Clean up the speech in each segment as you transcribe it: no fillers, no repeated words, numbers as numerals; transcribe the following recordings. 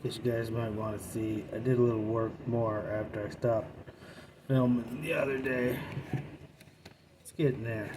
Guess you guys might want to see. I did a little work more after I stopped filming the other day. It's getting there.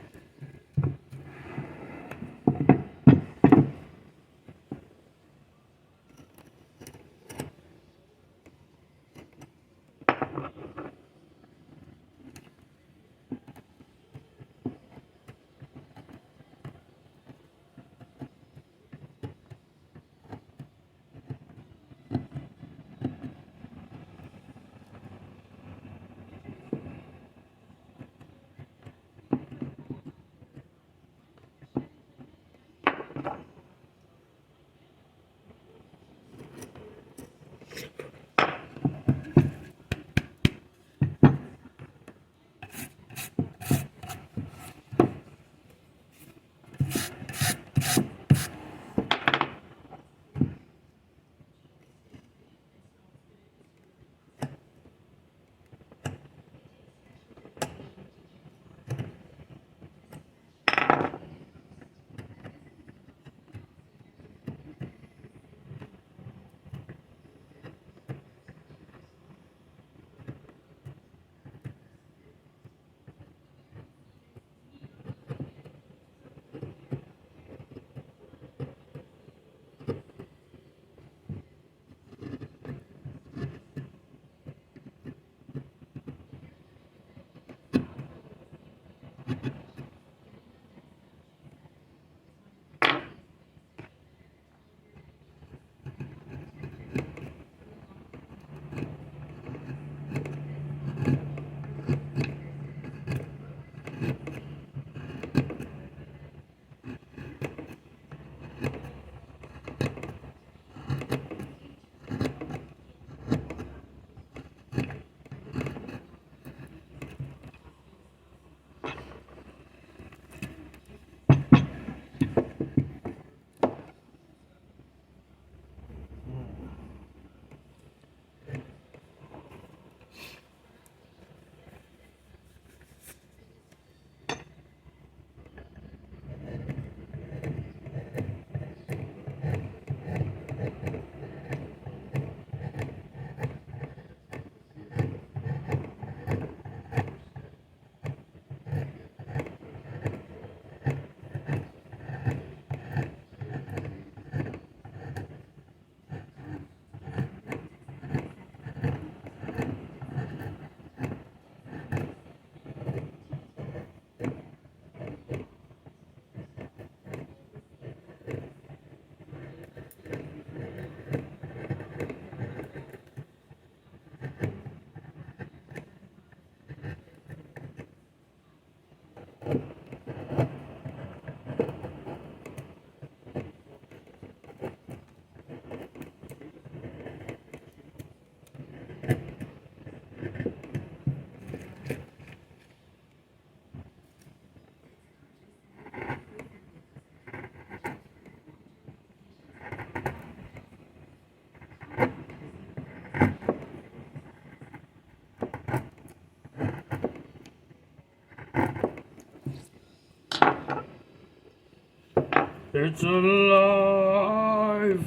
It's alive!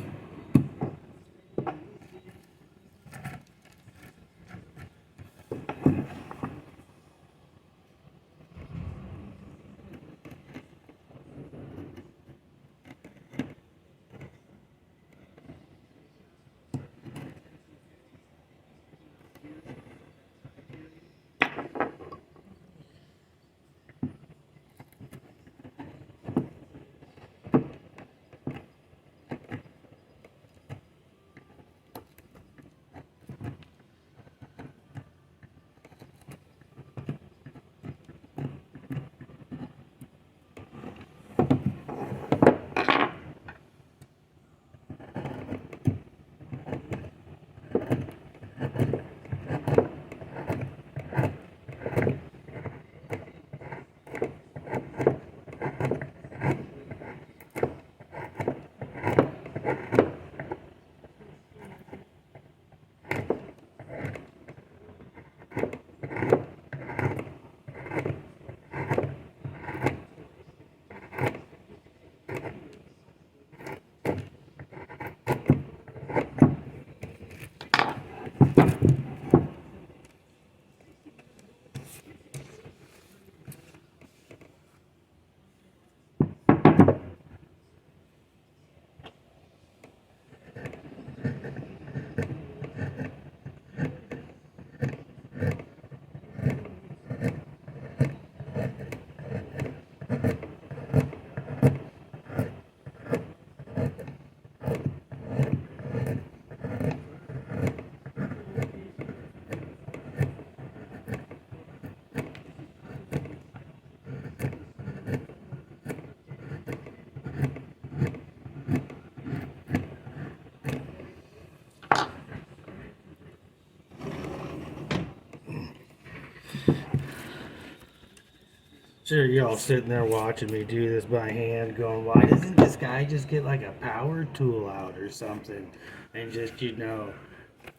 Sure, you're all sitting there watching me do this by hand, going, why doesn't this guy just get like a power tool out or something and just,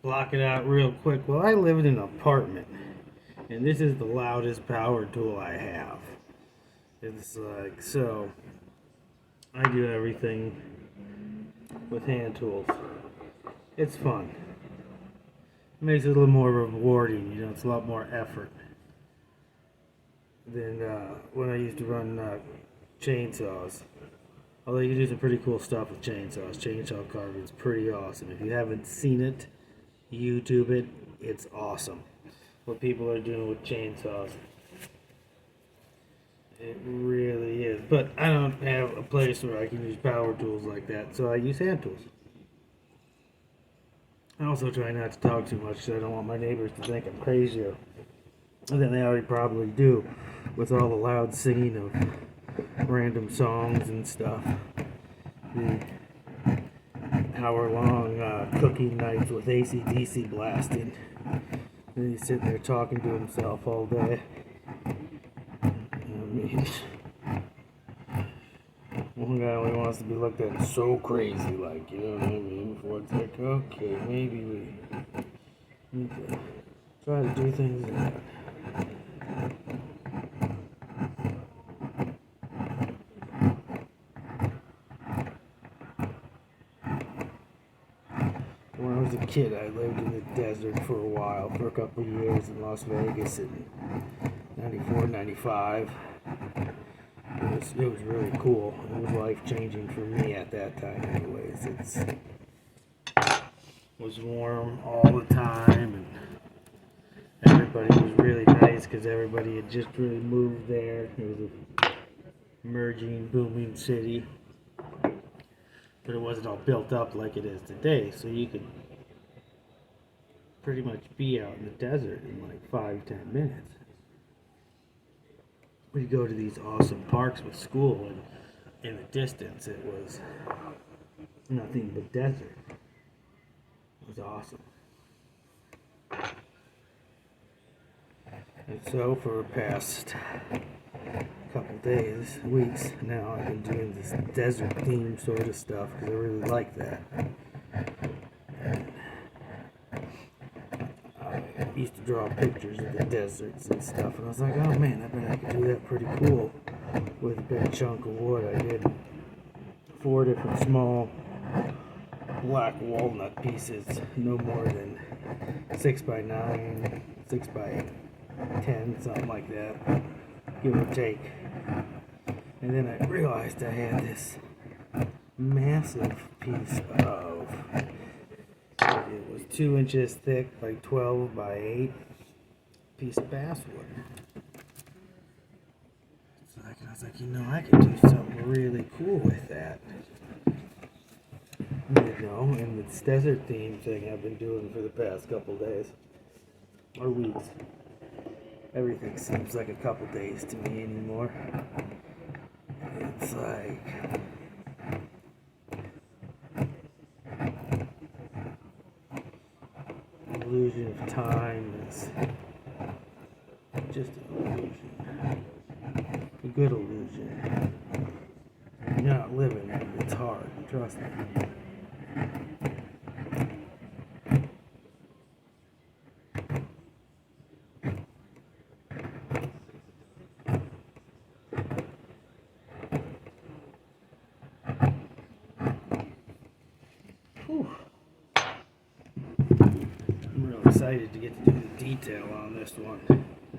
block it out real quick? Well, I live in an apartment, and this is the loudest power tool I have. It's like, so, I do everything with hand tools. It's fun. It makes it a little more rewarding, it's a lot more effort than when I used to run chainsaws. Although you can do some pretty cool stuff with chainsaws. Chainsaw carving is pretty awesome. If you haven't seen it, YouTube it. It's awesome what people are doing with chainsaws. It really is. But I don't have a place where I can use power tools like that, so I use hand tools. I also try not to talk too much because I don't want my neighbors to think I'm crazier than they already probably do with all the loud singing of random songs and stuff. The hour-long cooking nights with AC/DC blasting. And he's sitting there talking to himself all day. I mean, one guy only wants to be looked at so crazy, like, you know what I mean? Before it's like, okay, maybe we need to try to do things that. When I was a kid, I lived in the desert for a while, for a couple of years in Las Vegas in 94, 95. It was really cool. It was life-changing for me at that time anyways. It was warm all the time, and everybody was really nice because everybody had just really moved there. It was a emerging, booming city. But it wasn't all built up like it is today, so you could pretty much be out in the desert in like 5-10 minutes. We'd go to these awesome parks with school, and in the distance it was nothing but desert. It was awesome. And so for the past couple days, weeks now, I've been doing this desert theme sort of stuff because I really like that. And I used to draw pictures of the deserts and stuff, and I was like, oh man, I bet I could do that pretty cool with a big chunk of wood. I did 4 different small black walnut pieces, no more than 6x9, 6x10, something like that, give or take. And then I realized I had this massive piece of, it was 2 inches thick, like 12 by 8 piece of basswood. So I was like, I could do something really cool with that. And this desert theme thing I've been doing for the past couple days, or weeks. Everything seems like a couple days to me anymore. It's like the illusion of time is just an illusion. A good illusion. You're not living it. It's hard. Trust me. I'm real excited to get to do the detail on this one.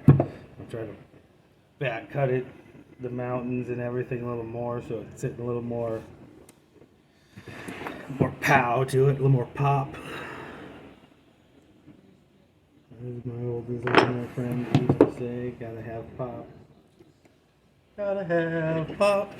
I'll try to back cut it, the mountains and everything a little more, so it's sitting a little more pow to it, a little more pop. As my old designer friend used to say, gotta have pop. Gotta have pop.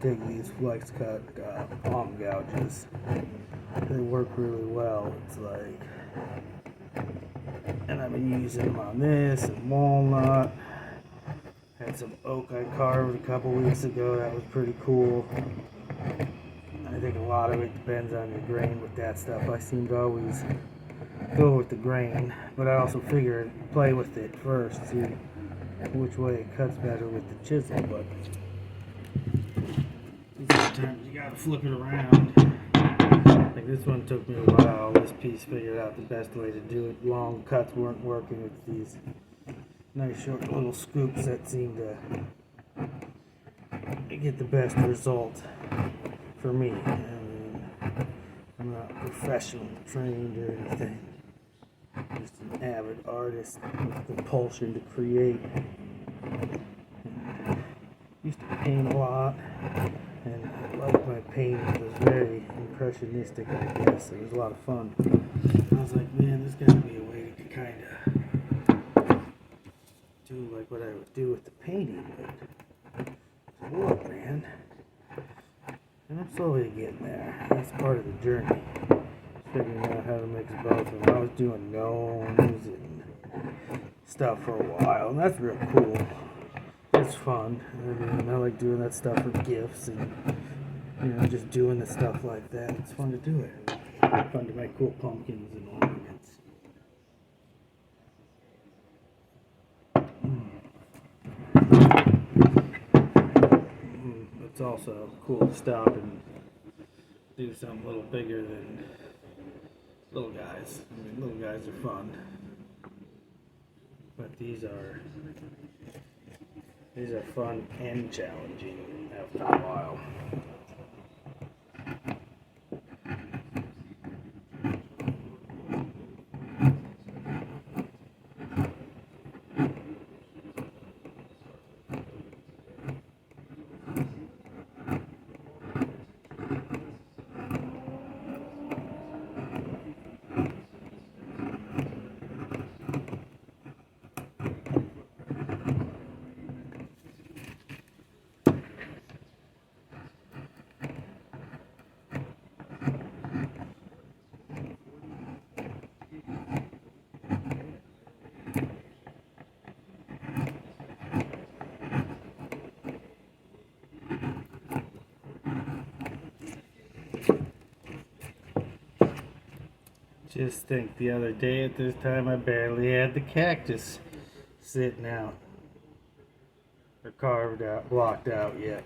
dig these flex cut palm gouges. They work really well. It's like, and I've been using them on this and walnut. Had some oak I carved a couple weeks ago. That was pretty cool. I think a lot of it depends on your grain with that stuff. I seem to always go with the grain, but I also figure play with it first, see which way it cuts better with the chisel. But sometimes you gotta flip it around. Like this one took me a while. This piece figured out the best way to do it. Long cuts weren't working with these nice short little scoops that seem to get the best result for me. I mean, I'm not professionally trained or anything. Just an avid artist with compulsion to create. Used to paint a lot, and I liked my painting. It was very impressionistic, I guess. It was a lot of fun. I was like, man, there's got to be a way to kind of do like what I would do with the painting. But look, man, and I'm slowly getting there. That's part of the journey. Figuring out how to mix both. And I was doing gnomes and stuff for a while, and that's real cool. It's fun. I mean, I like doing that stuff for gifts and just doing the stuff like that. It's fun to do it. It's fun to make cool pumpkins and ornaments. It's also cool to stop and do something a little bigger than little guys. I mean, little guys are fun, but these are fun and challenging after a while. Just think, the other day at this time I barely had the cactus sitting out or carved out, blocked out yet.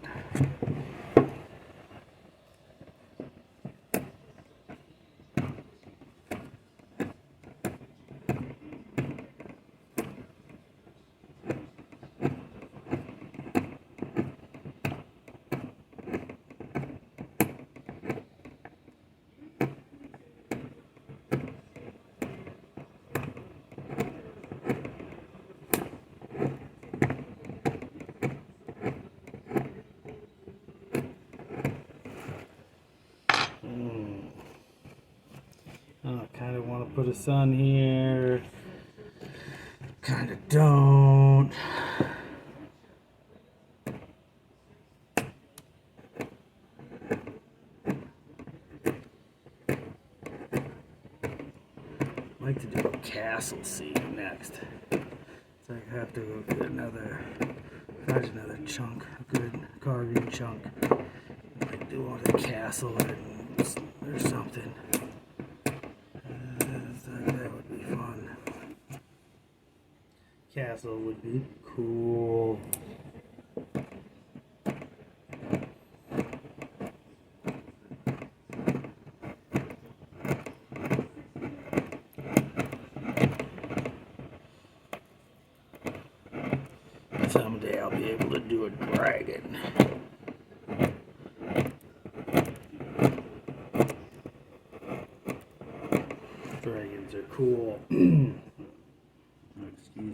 I kind of want to put a sun here, kind of don't. I'd like to do a castle scene next. So I have to go get another chunk, a good carving chunk. Like do on a castle or something. That would be fun. Castle would be cool. Someday I'll be able to do a dragon. Dragons are cool. Excuse me.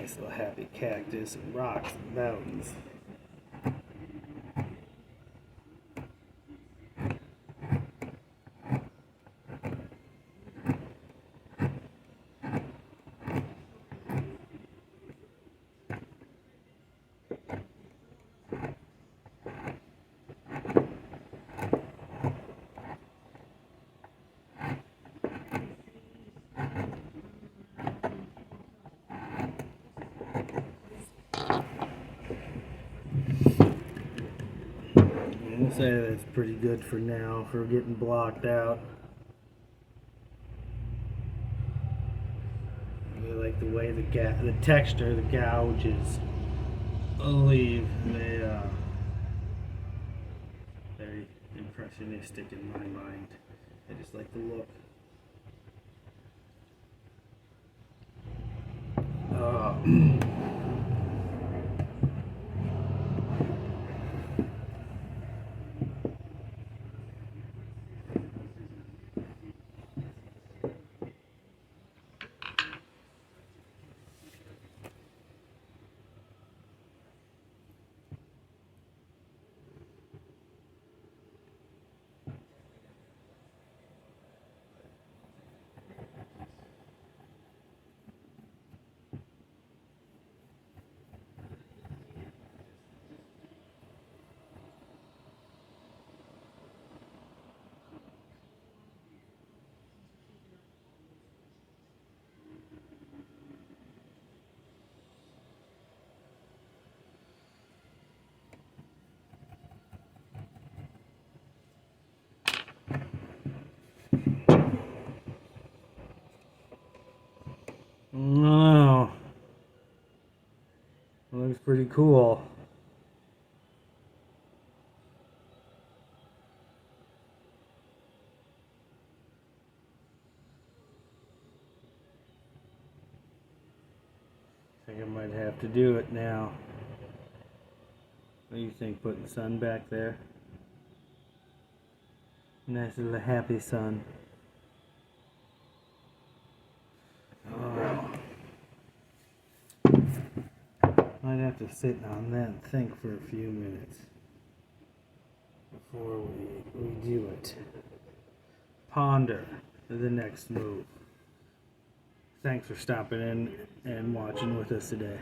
nice little happy cactus and rocks and mountains. I'll say that's pretty good for now for getting blocked out. I really like the way the texture, the gouges leave. Very impressionistic in my mind. I just like the look. Oh, looks pretty cool. I think I might have to do it now. What do you think, putting the sun back there? Nice little happy sun. Oh. Might have to sit on that and think for a few minutes before we do it. Ponder the next move. Thanks for stopping in and watching with us today.